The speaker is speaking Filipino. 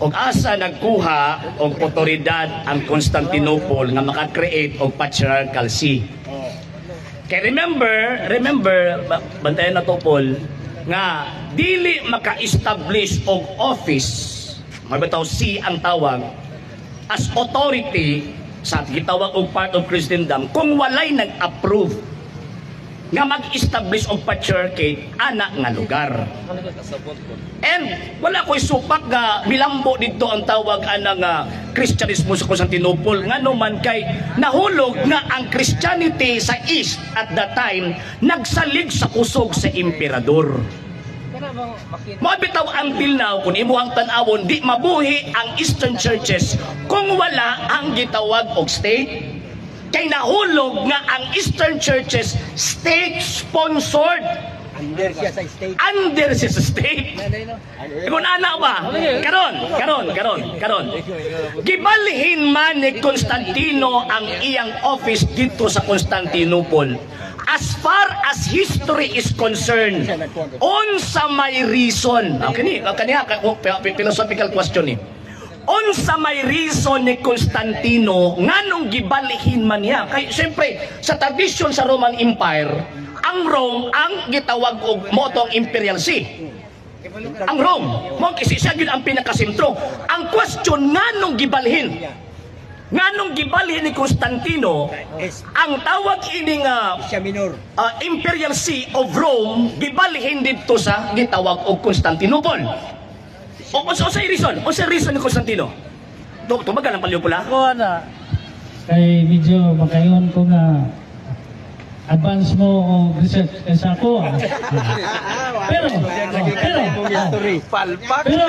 Og asa nagkuha og otoridad ang Constantinople nga maka-create og patriarchal see. Kay remember, bantayan na to Paul, nga dili maka-establish og office, mabitaw see ang tawag, as authority sa gitawag og part of Christendom kung walay nag-approve nga mag-establish og patriarchate ana nga lugar. And wala ko'y supak nga bilambo dito ang tawag ana nga Kristyanismo sa Constantinople nga naman kay nahulog nga ang Christianity sa East at that time nagsalig sa kusog sa emperador. Mo bitaw until now kung imuhang tan-awon di mabuhi ang Eastern churches kung wala ang gitawag og state. Kay nahulog nga ang Eastern churches state-sponsored. Under siya sa state. Under siya sa state. Kung anak ba? Karon. Gibalhin man ni Constantino ang iyang office dito sa Constantinople. As far as history is concerned, unsa may reason. Kaniya, philosophical question eh. Unsa may reason ni Constantino nganong gibalihin man niya? Kay siyempre sa tradisyon sa Roman Empire, ang Rome ang gitawag og motong imperial see. Ang Rome, mo kasi siya gyud ang pinakasentro. Ang question nganong gibalhin? Nganong gibalhin ni Constantino ang tawag ini nga imperial see of Rome gibalhin dito sa gitawag og Constantinople? O sa reason? O sa reason ni Constantino? Tumagal ang palyo pula? Ako na. Kay medyo makayon ko nga advance mo o research kaysa ako. Pero